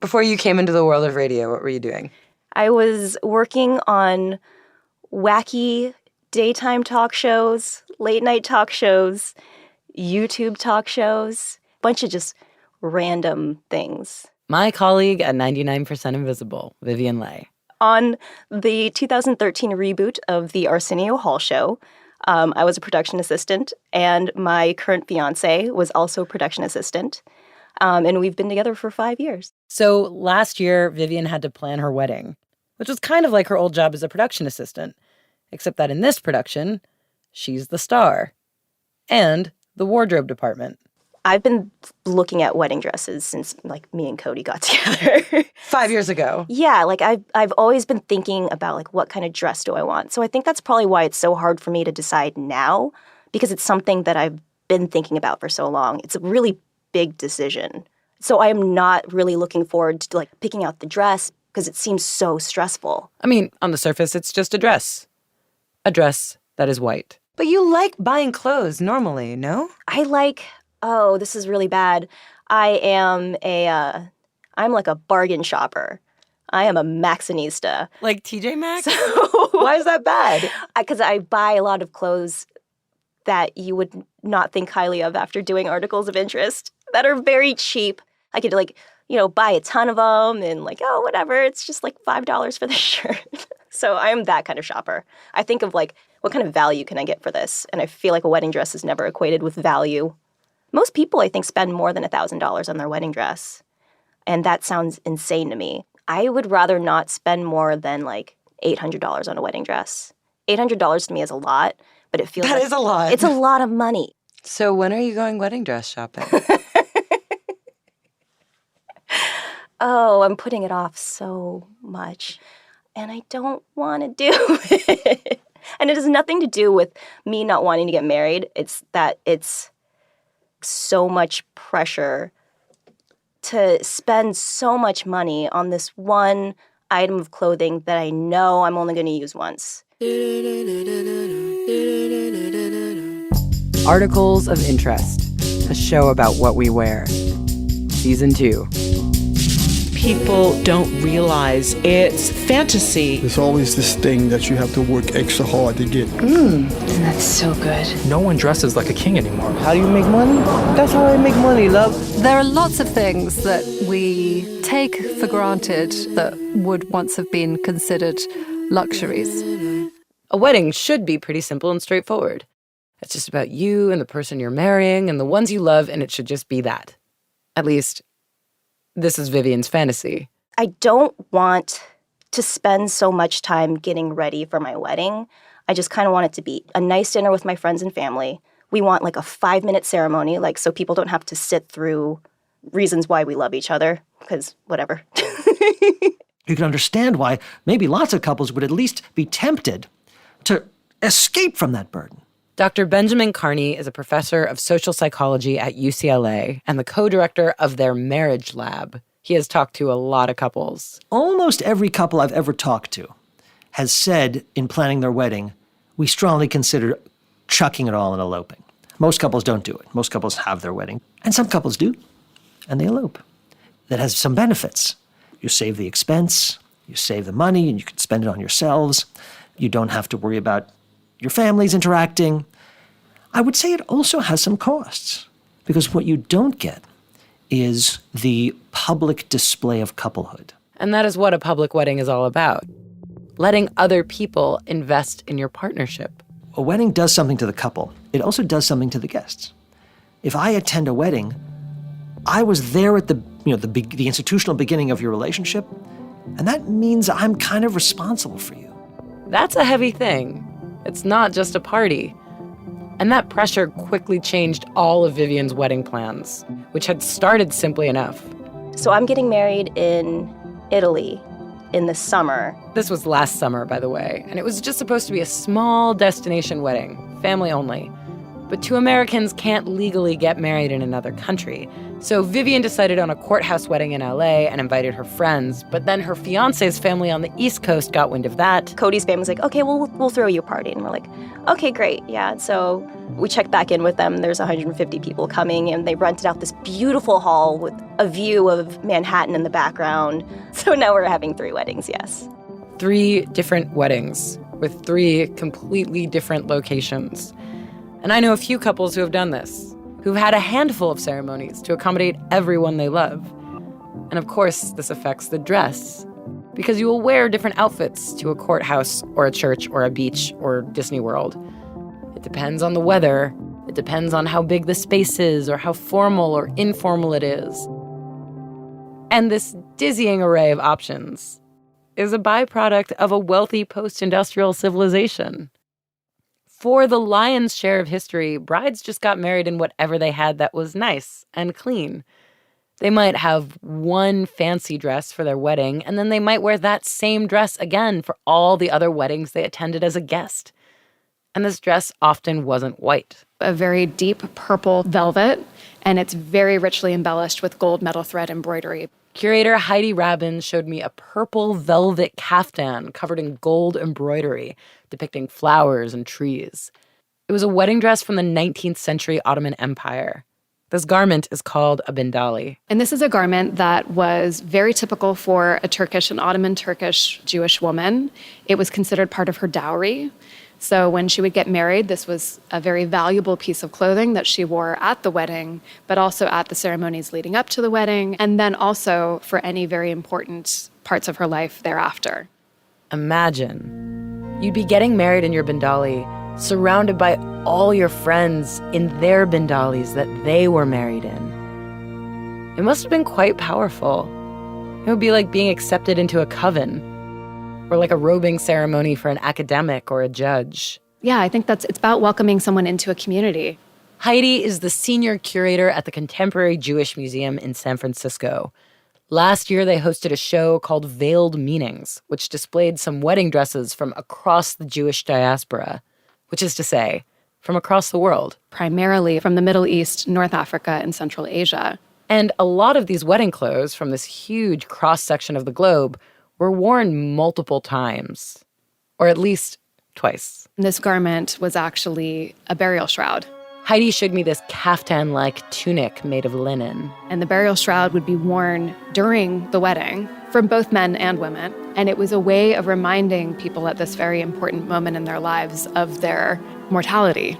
Before you came into the world of radio, what were you doing? I was working on wacky daytime talk shows, late night talk shows, YouTube talk shows, a bunch of just random things. My colleague at 99% Invisible, Vivian Leigh. On the 2013 reboot of the Arsenio Hall show, I was a production assistant, and my current fiancé was also a production assistant. And we've been together for 5 years. So last year, Vivian had to plan her wedding, which was kind of like her old job as a production assistant, except that in this production, she's the star and the wardrobe department. I've been looking at wedding dresses since, me and Cody got together. 5 years ago. Yeah, I've always been thinking about, what kind of dress do I want? So I think that's probably why it's so hard for me to decide now, because it's something that I've been thinking about for so long. It's a really big decision. So I am not really looking forward to, picking out the dress because it seems so stressful. I mean, on the surface, it's just a dress. A dress that is white. But you like buying clothes normally, no? This is really bad. I'm like a bargain shopper. I am a Maxxinista. Like TJ Maxx? So, why is that bad? Because I buy a lot of clothes that you would not think highly of after doing articles of interest that are very cheap. I could buy a ton of them and whatever. It's just $5 for the shirt. So I am that kind of shopper. I think of what kind of value can I get for this? And I feel like a wedding dress is never equated with value. Most people, I think, spend more than $1,000 on their wedding dress. And that sounds insane to me. I would rather not spend more than $800 on a wedding dress. $800 to me is a lot, but it feels that is a lot. It's a lot of money. So when are you going wedding dress shopping? Oh, I'm putting it off so much. And I don't want to do it. And it has nothing to do with me not wanting to get married. It's that it's so much pressure to spend so much money on this one item of clothing that I know I'm only going to use once. Articles of Interest, a show about what we wear. Season 2. People don't realize it's fantasy. There's always this thing that you have to work extra hard to get. That's so good. No one dresses like a king anymore. How do you make money? That's how I make money, love. There are lots of things that we take for granted that would once have been considered luxuries. A wedding should be pretty simple and straightforward. It's just about you and the person you're marrying and the ones you love, and it should just be that. At least, this is Vivian's fantasy. I don't want to spend so much time getting ready for my wedding. I just kind of want it to be a nice dinner with my friends and family. We want a 5-minute ceremony, so people don't have to sit through reasons why we love each other, because whatever. You can understand why maybe lots of couples would at least be tempted to escape from that burden. Dr. Benjamin Carney is a professor of social psychology at UCLA and the co-director of their marriage lab. He has talked to a lot of couples. Almost every couple I've ever talked to has said in planning their wedding, we strongly consider chucking it all and eloping. Most couples don't do it. Most couples have their wedding. And some couples do, and they elope. That has some benefits. You save the expense, you save the money, and you can spend it on yourselves. You don't have to worry about your families interacting. I would say it also has some costs, because what you don't get is the public display of couplehood. And that is what a public wedding is all about. Letting other people invest in your partnership. A wedding does something to the couple. It also does something to the guests. If I attend a wedding, I was there at the institutional beginning of your relationship, and that means I'm kind of responsible for you. That's a heavy thing. It's not just a party. And that pressure quickly changed all of Vivian's wedding plans, which had started simply enough. So I'm getting married in Italy in the summer. This was last summer, by the way, and it was just supposed to be a small destination wedding, family only. But 2 Americans can't legally get married in another country, So Vivian decided on a courthouse wedding in LA and invited her friends, but then her fiance's family on the East Coast got wind of that. Cody's family was like, okay, well, we'll throw you a party. And we're like, okay, great, yeah. And so we checked back in with them. There's 150 people coming, and they rented out this beautiful hall with a view of Manhattan in the background. So now we're having 3 weddings, yes. 3 different weddings with 3 completely different locations. And I know a few couples who have done this, who've had a handful of ceremonies to accommodate everyone they love. And of course, this affects the dress, because you will wear different outfits to a courthouse or a church or a beach or Disney World. It depends on the weather. It depends on how big the space is or how formal or informal it is. And this dizzying array of options is a byproduct of a wealthy post-industrial civilization. For the lion's share of history, brides just got married in whatever they had that was nice and clean. They might have one fancy dress for their wedding, and then they might wear that same dress again for all the other weddings they attended as a guest. And this dress often wasn't white. A very deep purple velvet, and it's very richly embellished with gold metal thread embroidery. Curator Heidi Rabin showed me a purple velvet caftan covered in gold embroidery, depicting flowers and trees. It was a wedding dress from the 19th century Ottoman Empire. This garment is called a bindali. And this is a garment that was very typical for a Turkish, an Ottoman Turkish Jewish woman. It was considered part of her dowry. So when she would get married, this was a very valuable piece of clothing that she wore at the wedding, but also at the ceremonies leading up to the wedding, and then also for any very important parts of her life thereafter. Imagine, you'd be getting married in your bindali, surrounded by all your friends in their bindalis that they were married in. It must have been quite powerful. It would be like being accepted into a coven, or like a robing ceremony for an academic or a judge. Yeah, I think it's about welcoming someone into a community. Heidi is the senior curator at the Contemporary Jewish Museum in San Francisco. Last year, they hosted a show called Veiled Meanings, which displayed some wedding dresses from across the Jewish diaspora, which is to say, from across the world. Primarily from the Middle East, North Africa, and Central Asia. And a lot of these wedding clothes from this huge cross-section of the globe were worn multiple times, or at least twice. This garment was actually a burial shroud. Heidi showed me this caftan-like tunic made of linen. And the burial shroud would be worn during the wedding from both men and women. And it was a way of reminding people at this very important moment in their lives of their mortality.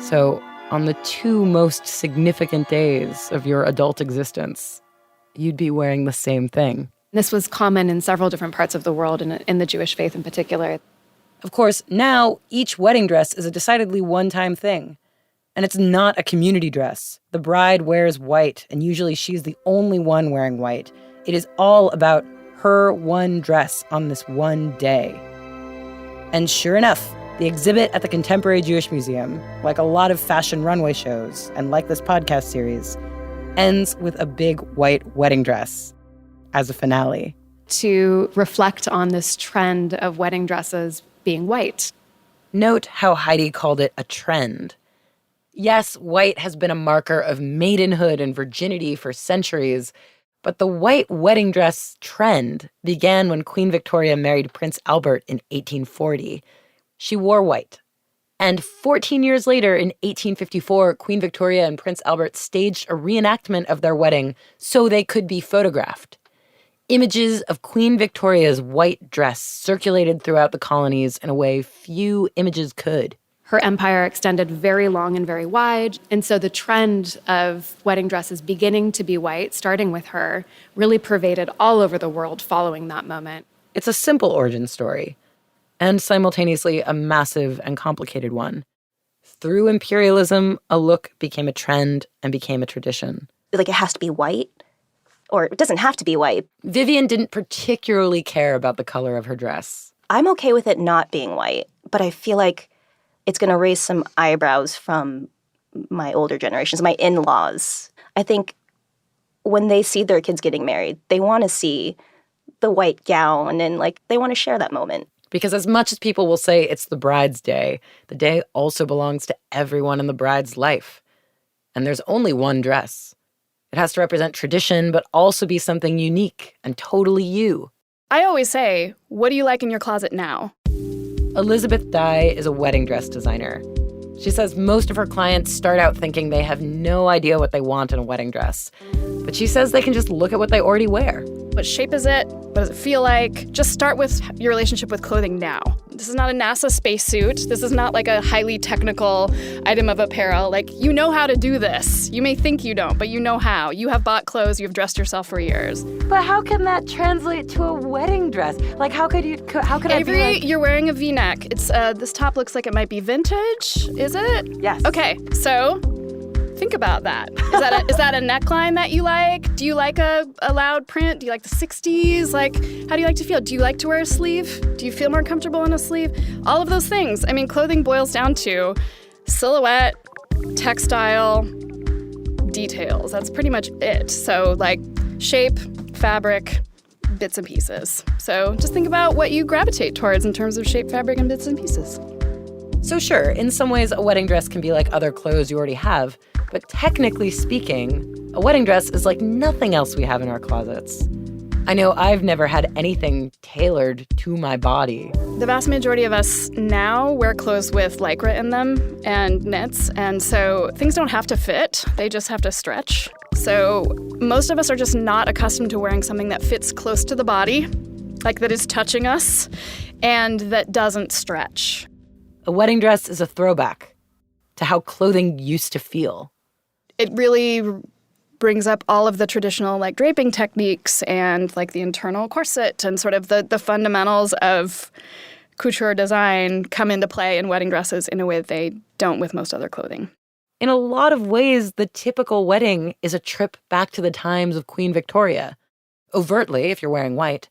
So on the 2 most significant days of your adult existence, you'd be wearing the same thing. This was common in several different parts of the world, and in the Jewish faith in particular. Of course, now each wedding dress is a decidedly one-time thing. And it's not a community dress. The bride wears white, and usually she's the only one wearing white. It is all about her one dress on this one day. And sure enough, the exhibit at the Contemporary Jewish Museum, like a lot of fashion runway shows, and like this podcast series, ends with a big white wedding dress as a finale. To reflect on this trend of wedding dresses being white. Note how Heidi called it a trend. Yes, white has been a marker of maidenhood and virginity for centuries, but the white wedding dress trend began when Queen Victoria married Prince Albert in 1840. She wore white. And 14 years later, in 1854, Queen Victoria and Prince Albert staged a reenactment of their wedding so they could be photographed. Images of Queen Victoria's white dress circulated throughout the colonies in a way few images could. Her empire extended very long and very wide, and so the trend of wedding dresses beginning to be white, starting with her, really pervaded all over the world following that moment. It's a simple origin story, and simultaneously a massive and complicated one. Through imperialism, a look became a trend and became a tradition. Like, it has to be white, or it doesn't have to be white. Vivian didn't particularly care about the color of her dress. I'm okay with it not being white, but I feel like it's going to raise some eyebrows from my older generations, my in-laws. I think when they see their kids getting married, they want to see the white gown and, like, they want to share that moment. Because as much as people will say it's the bride's day, the day also belongs to everyone in the bride's life. And there's only one dress. It has to represent tradition, but also be something unique and totally you. I always say, what do you like in your closet now? Elizabeth Dye is a wedding dress designer. She says most of her clients start out thinking they have no idea what they want in a wedding dress. But she says they can just look at what they already wear. What shape is it? What does it feel like? Just start with your relationship with clothing now. This is not a NASA spacesuit. This is not like a highly technical item of apparel. Like, you know how to do this. You may think you don't, but you know how. You have bought clothes. You've dressed yourself for years. But how can that translate to a wedding dress? Like, how could I be like... You're wearing a V-neck. It's this top looks like it might be vintage. Is it? Yes. Okay, so think about that. Is that a neckline that you like? Do you like a loud print? Do you like the 60s? Like, how do you like to feel? Do you like to wear a sleeve? Do you feel more comfortable in a sleeve? All of those things. I mean, clothing boils down to silhouette, textile, details. That's pretty much it. So, like, shape, fabric, bits and pieces. So just think about what you gravitate towards in terms of shape, fabric, and bits and pieces. So sure, in some ways, a wedding dress can be like other clothes you already have. But technically speaking, a wedding dress is like nothing else we have in our closets. I know I've never had anything tailored to my body. The vast majority of us now wear clothes with Lycra in them and knits, and so things don't have to fit, they just have to stretch. So most of us are just not accustomed to wearing something that fits close to the body, like that is touching us, and that doesn't stretch. A wedding dress is a throwback to how clothing used to feel. It really brings up all of the traditional like draping techniques and like the internal corset and sort of the fundamentals of couture design come into play in wedding dresses in a way that they don't with most other clothing. In a lot of ways, the typical wedding is a trip back to the times of Queen Victoria. Overtly, if you're wearing white,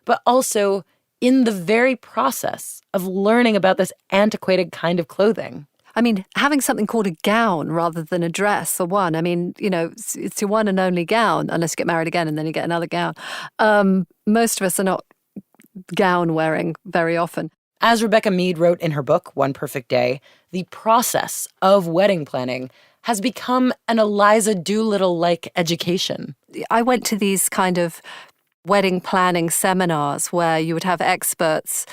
but also in the very process of learning about this antiquated kind of clothing. I mean, having something called a gown rather than a dress, for one. I mean, you know, it's your one and only gown, unless you get married again and then you get another gown. Most of us are not gown wearing very often. As Rebecca Mead wrote in her book, One Perfect Day, the process of wedding planning has become an Eliza Doolittle-like education. I went to these kind of wedding planning seminars where you would have experts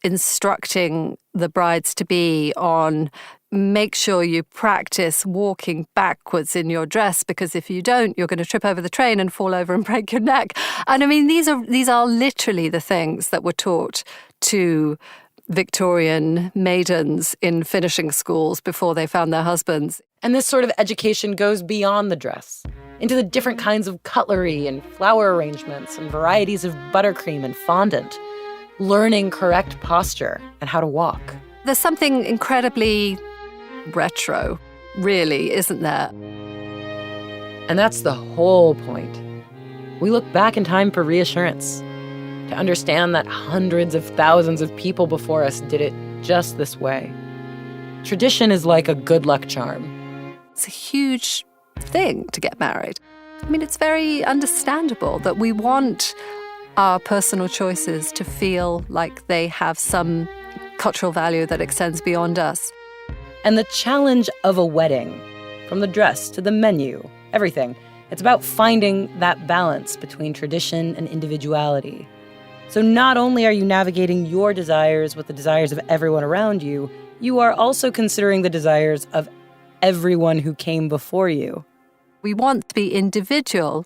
instructing the brides-to-be on make sure you practice walking backwards in your dress, because if you don't, you're going to trip over the train and fall over and break your neck. And I mean, these are literally the things that were taught to Victorian maidens in finishing schools before they found their husbands. And this sort of education goes beyond the dress, into the different kinds of cutlery and flower arrangements and varieties of buttercream and fondant, learning correct posture and how to walk. There's something incredibly retro, really, isn't there? And that's the whole point. We look back in time for reassurance, to understand that hundreds of thousands of people before us did it just this way. Tradition is like a good luck charm. It's a huge thing to get married. I mean, it's very understandable that we want our personal choices to feel like they have some cultural value that extends beyond us. And the challenge of a wedding, from the dress to the menu, everything, it's about finding that balance between tradition and individuality. So not only are you navigating your desires with the desires of everyone around you, you are also considering the desires of everyone who came before you. We want to be individual.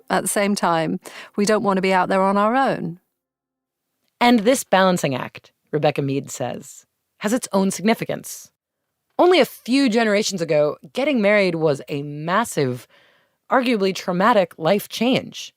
At the same time, we don't want to be out there on our own. And this balancing act, Rebecca Mead says, has its own significance. Only a few generations ago, getting married was a massive, arguably traumatic life change.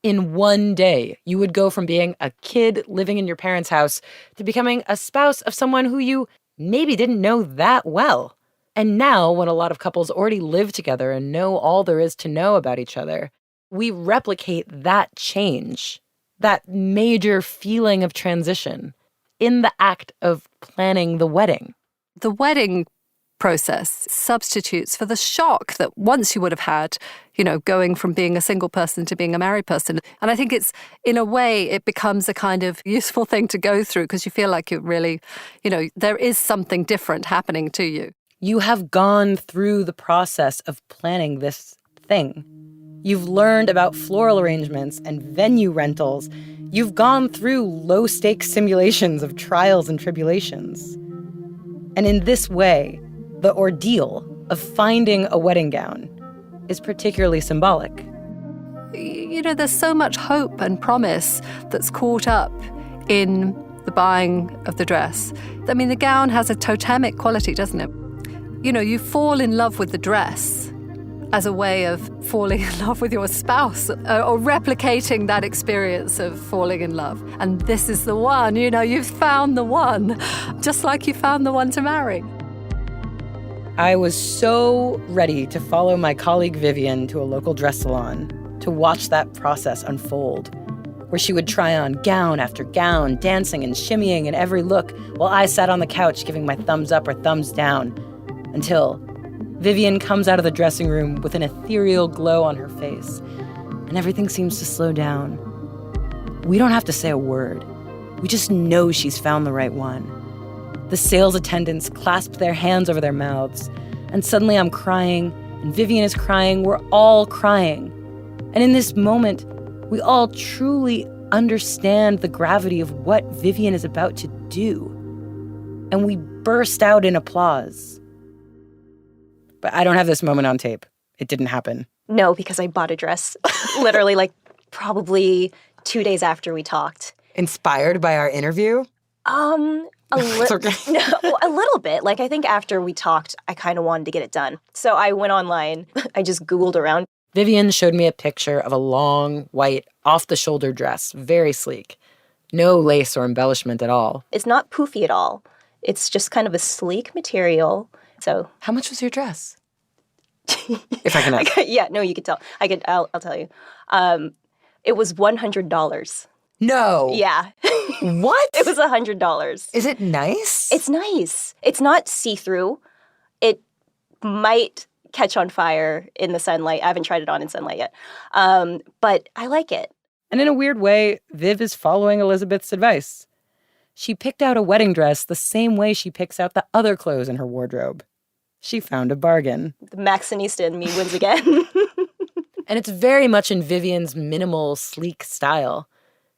In one day, you would go from being a kid living in your parents' house to becoming a spouse of someone who you maybe didn't know that well. And now, when a lot of couples already live together and know all there is to know about each other, we replicate that change, that major feeling of transition, in the act of planning the wedding. The wedding process substitutes for the shock that once you would have had, you know, going from being a single person to being a married person. And I think it's, in a way, it becomes a kind of useful thing to go through because you feel like you really, you know, there is something different happening to you. You have gone through the process of planning this thing. You've learned about floral arrangements and venue rentals. You've gone through low-stakes simulations of trials and tribulations. And in this way, the ordeal of finding a wedding gown is particularly symbolic. You know, there's so much hope and promise that's caught up in the buying of the dress. I mean, the gown has a totemic quality, doesn't it? You know, you fall in love with the dress as a way of falling in love with your spouse or replicating that experience of falling in love. And this is the one, you know, you've found the one, just like you found the one to marry. I was so ready to follow my colleague Vivian to a local dress salon to watch that process unfold, where she would try on gown after gown, dancing and shimmying in every look, while I sat on the couch giving my thumbs up or thumbs down, until Vivian comes out of the dressing room with an ethereal glow on her face, and everything seems to slow down. We don't have to say a word. We just know she's found the right one. The sales attendants clasp their hands over their mouths, and suddenly I'm crying, and Vivian is crying. We're all crying. And in this moment, we all truly understand the gravity of what Vivian is about to do. And we burst out in applause. But I don't have this moment on tape. It didn't happen. No, because I bought a dress literally like probably 2 days after we talked. Inspired by our interview? A little bit. Like, I think after we talked, I kind of wanted to get it done. So I went online. I just Googled around. Vivian showed me a picture of a long, white, off-the-shoulder dress, very sleek. No lace or embellishment at all. It's not poofy at all. It's just kind of a sleek material. So, how much was your dress? If I can ask. Yeah, no, you could tell. I'll tell you. It was $100. No. Yeah. What? It was $100. Is it nice? It's nice. It's not see-through. It might catch on fire in the sunlight. I haven't tried it on in sunlight yet. But I like it. And in a weird way, Viv is following Elizabeth's advice. She picked out a wedding dress the same way she picks out the other clothes in her wardrobe. She found a bargain. The Maxinista in me wins again. And it's very much in Vivian's minimal, sleek style.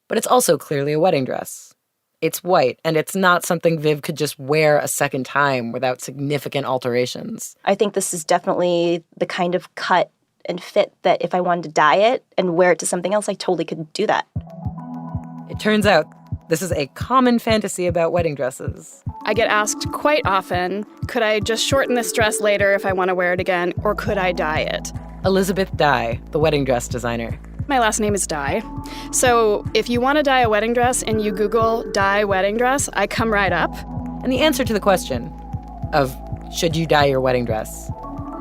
But it's also clearly a wedding dress. It's white, and it's not something Viv could just wear a second time without significant alterations. I think this is definitely the kind of cut and fit that if I wanted to dye it and wear it to something else, I totally could do that. It turns out this is a common fantasy about wedding dresses. I get asked quite often, could I just shorten this dress later if I want to wear it again, or could I dye it? Elizabeth Dye, the wedding dress designer. My last name is Dye. So if you want to dye a wedding dress and you Google dye wedding dress, I come right up. And the answer to the question of should you dye your wedding dress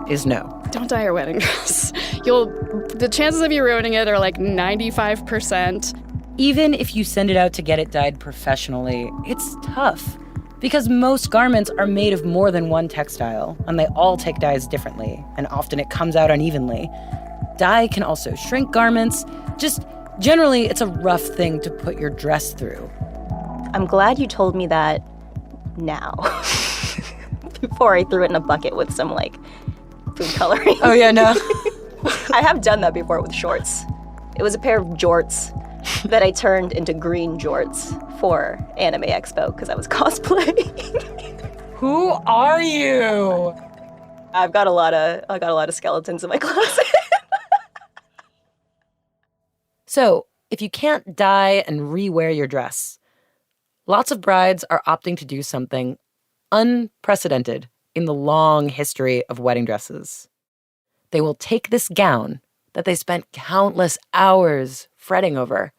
is no. Don't dye your wedding dress. The chances of you ruining it are like 95%. Even if you send it out to get it dyed professionally, it's tough because most garments are made of more than one textile, and they all take dyes differently, and often it comes out unevenly. Dye can also shrink garments. Just generally, it's a rough thing to put your dress through. I'm glad you told me that now, before I threw it in a bucket with some, food coloring. Oh, yeah, no. I have done that before with shorts. It was a pair of jorts that I turned into green jorts for Anime Expo because I was cosplaying. Who are you? I got a lot of skeletons in my closet. So, if you can't dye and re-wear your dress, lots of brides are opting to do something unprecedented in the long history of wedding dresses. They will take this gown that they spent countless hours fretting over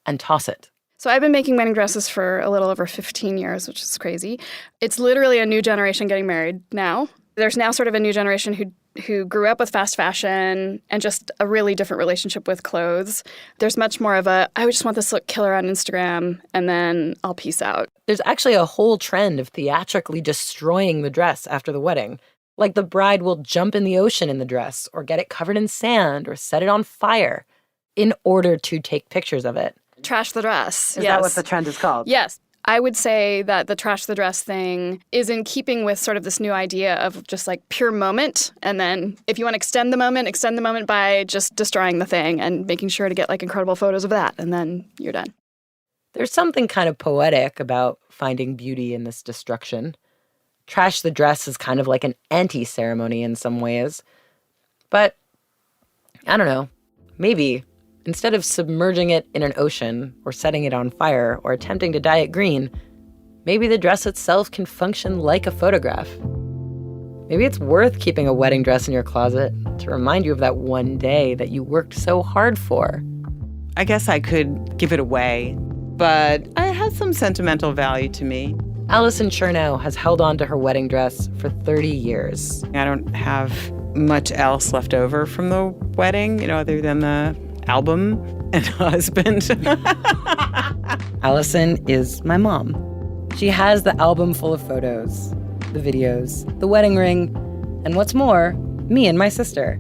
and toss it. So I've been making wedding dresses for a little over 15 years, which is crazy. It's literally a new generation getting married now. There's now sort of a new generation who grew up with fast fashion and just a really different relationship with clothes. There's much more of I just want this look killer on Instagram, and then I'll peace out. There's actually a whole trend of theatrically destroying the dress after the wedding. Like the bride will jump in the ocean in the dress or get it covered in sand or set it on fire in order to take pictures of it. Trash the dress. Is that what the trend is called? Yes. I would say that the trash the dress thing is in keeping with sort of this new idea of just like pure moment. And then if you want to extend the moment by just destroying the thing and making sure to get like incredible photos of that. And then you're done. There's something kind of poetic about finding beauty in this destruction. Trash the dress is kind of like an anti-ceremony in some ways. But, I don't know, maybe instead of submerging it in an ocean or setting it on fire or attempting to dye it green, maybe the dress itself can function like a photograph. Maybe it's worth keeping a wedding dress in your closet to remind you of that one day that you worked so hard for. I guess I could give it away, but it has some sentimental value to me. Allison Chernow has held on to her wedding dress for 30 years. I don't have much else left over from the wedding, other than the album and husband. Allison is my mom. She has the album full of photos, the videos, the wedding ring, and what's more, me and my sister.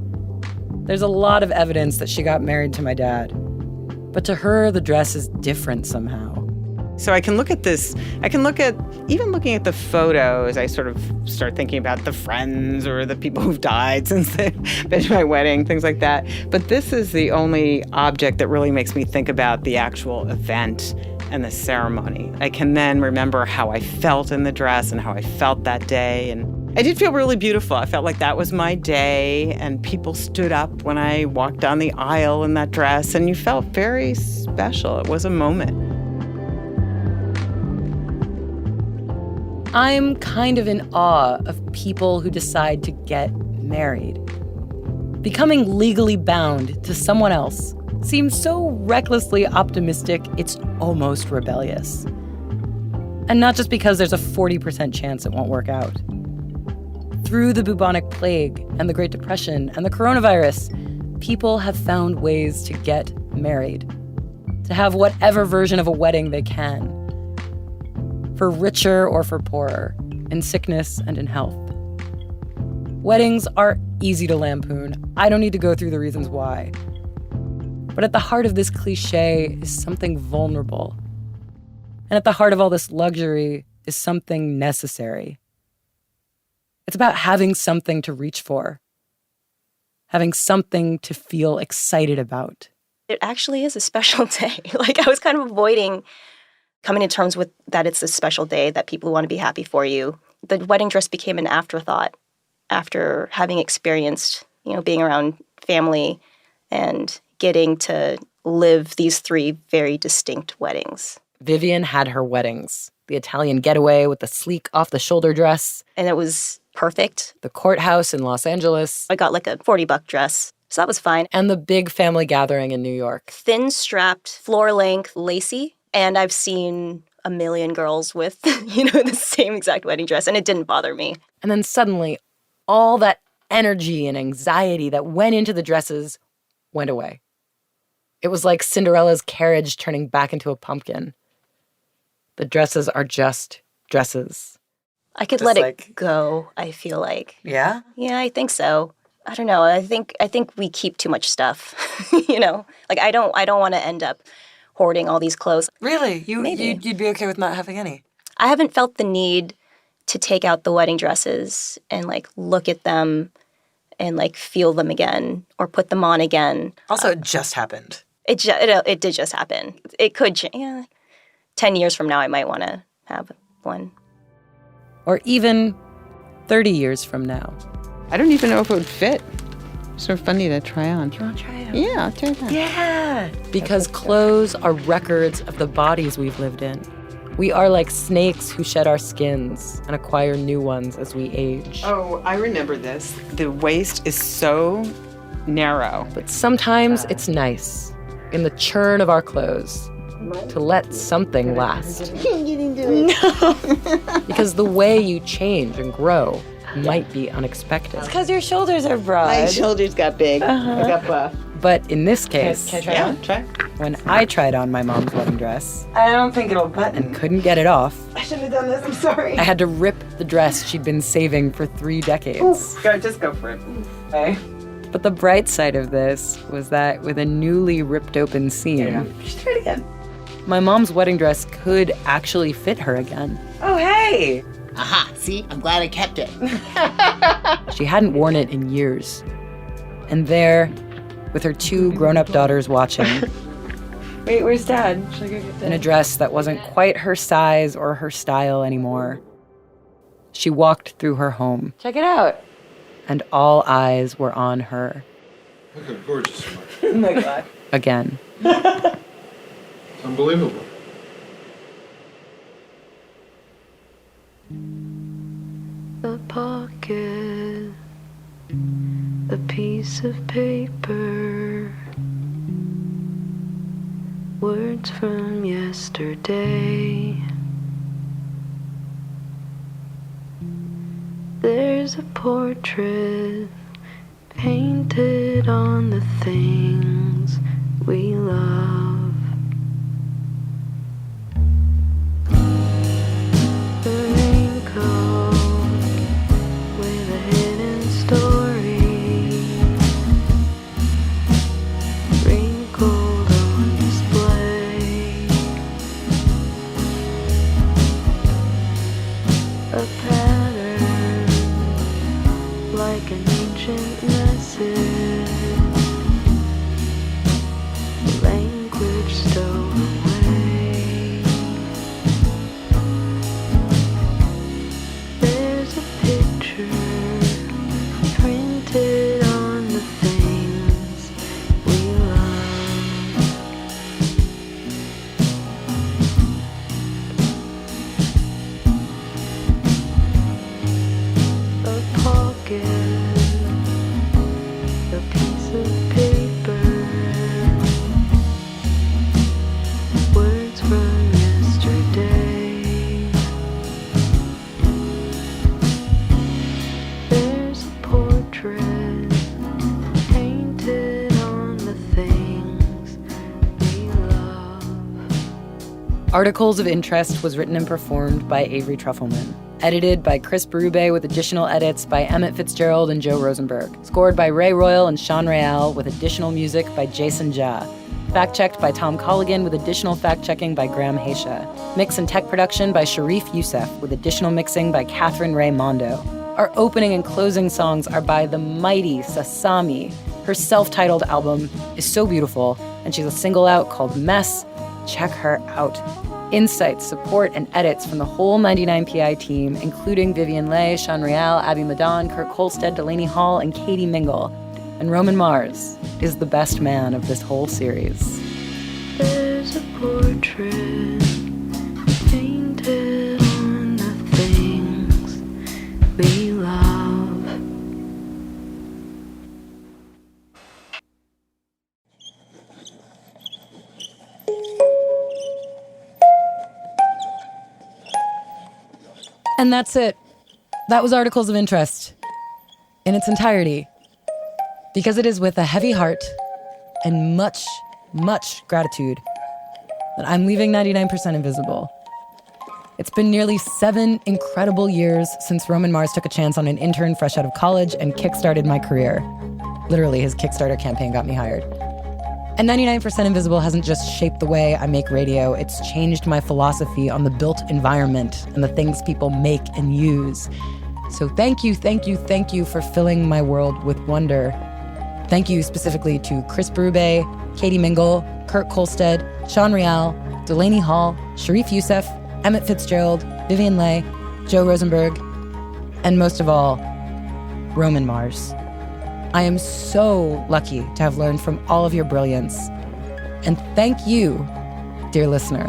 There's a lot of evidence that she got married to my dad. But to her, the dress is different somehow. So I can look at this, even looking at the photos, I sort of start thinking about the friends or the people who've died since they've been to my wedding, things like that. But this is the only object that really makes me think about the actual event and the ceremony. I can then remember how I felt in the dress and how I felt that day. And I did feel really beautiful. I felt like that was my day, and people stood up when I walked down the aisle in that dress, and you felt very special. It was a moment. I'm kind of in awe of people who decide to get married. Becoming legally bound to someone else seems so recklessly optimistic, it's almost rebellious. And not just because there's a 40% chance it won't work out. Through the bubonic plague and the Great Depression and the coronavirus, people have found ways to get married, to have whatever version of a wedding they can, for richer or for poorer, in sickness and in health. Weddings are easy to lampoon. I don't need to go through the reasons why. But at the heart of this cliche is something vulnerable. And at the heart of all this luxury is something necessary. It's about having something to reach for, having something to feel excited about. It actually is a special day. Like, I was kind of avoiding coming to terms with that it's a special day, that people want to be happy for you. The wedding dress became an afterthought after having experienced, being around family and getting to live these 3 very distinct weddings. Vivian had her weddings. The Italian getaway with the sleek off-the-shoulder dress. And it was perfect. The courthouse in Los Angeles. I got like a $40 dress, so that was fine. And the big family gathering in New York. Thin-strapped, floor-length, lacy. And I've seen a million girls with, the same exact wedding dress, and it didn't bother me. And then suddenly, all that energy and anxiety that went into the dresses went away. It was like Cinderella's carriage turning back into a pumpkin. The dresses are just dresses. I could let it go, I feel like. Yeah? Yeah, I think so. I don't know. I think we keep too much stuff, Like, I don't want to end up hoarding all these clothes. Really? Maybe. You'd be okay with not having any? I haven't felt the need to take out the wedding dresses and, look at them and, feel them again or put them on again. Also, it just happened. It did just happen. It could change. Yeah. 10 years from now, I might want to have one. Or even 30 years from now. I don't even know if it would fit. Sort of funny to try on. Do you want to try it on? Yeah, I'll try it on. Yeah! Because clothes are records of the bodies we've lived in. We are like snakes who shed our skins and acquire new ones as we age. Oh, I remember this. The waist is so narrow. But sometimes it's nice, in the churn of our clothes, to let something last. Because the way you change and grow might be unexpected. It's because your shoulders are broad. My shoulders got big. I got buff. But in this case, Can I try it on? Try. when I tried on my mom's wedding dress I don't think it'll button. and couldn't get it off, I shouldn't have done this. I'm sorry. I had to rip the dress she'd been saving for 3 decades. Just go for it. Okay. But the bright side of this was that with a newly ripped open seam, Just try it again. my mom's wedding dress could actually fit her again. Oh, hey! Aha, see? I'm glad I kept it. She hadn't worn it in years. And there, with her 2 grown-up daughters watching, Wait, where's Dad? Should I go get Dad? in a dress that wasn't quite her size or her style anymore, she walked through her home. Check it out. And all eyes were on her. Look how gorgeous you are. Oh my God. Again. It's unbelievable. A pocket, a piece of paper, words from yesterday. There's a portrait painted on the things we love. The raincoat with a hidden story, wrinkled on display. A pattern like an ancient message, language stowed away. There's a picture printed on the things we love. A pocket, a piece of paper, words from yesterday. There's a portrait painted on the things we love. Articles of Interest was written and performed by Avery Trufelman. Edited by Chris Berube with additional edits by Emmett Fitzgerald and Joe Rosenberg. Scored by Ray Royal and Sean Real with additional music by Jason Jha. Fact-checked by Tom Colligan with additional fact-checking by Graham Haysha. Mix and tech production by Sharif Youssef with additional mixing by Catherine Ray Mondo. Our opening and closing songs are by the mighty Sasami. Her self-titled album is so beautiful, and she's a single out called Mess. Check her out. Insights, support, and edits from the whole 99PI team, including Vivian Leigh, Sean Real, Abby Madan, Kirk Kolstad, Delaney Hall, and Katie Mingle. And Roman Mars is the best man of this whole series. There's a portrait painted on the things we love. And that's it. That was Articles of Interest in its entirety. Because it is with a heavy heart and much, much gratitude that I'm leaving 99% Invisible. It's been nearly 7 incredible years since Roman Mars took a chance on an intern fresh out of college and kickstarted my career. Literally, his Kickstarter campaign got me hired. And 99% Invisible hasn't just shaped the way I make radio, it's changed my philosophy on the built environment and the things people make and use. So thank you for filling my world with wonder. Thank you specifically to Chris Berube, Katie Mingle, Kirk Kolstad, Sean Real, Delaney Hall, Sharif Youssef, Emmett Fitzgerald, Vivian Leigh, Joe Rosenberg, and most of all, Roman Mars. I am so lucky to have learned from all of your brilliance. And thank you, dear listener,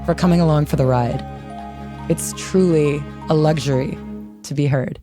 for coming along for the ride. It's truly a luxury to be heard.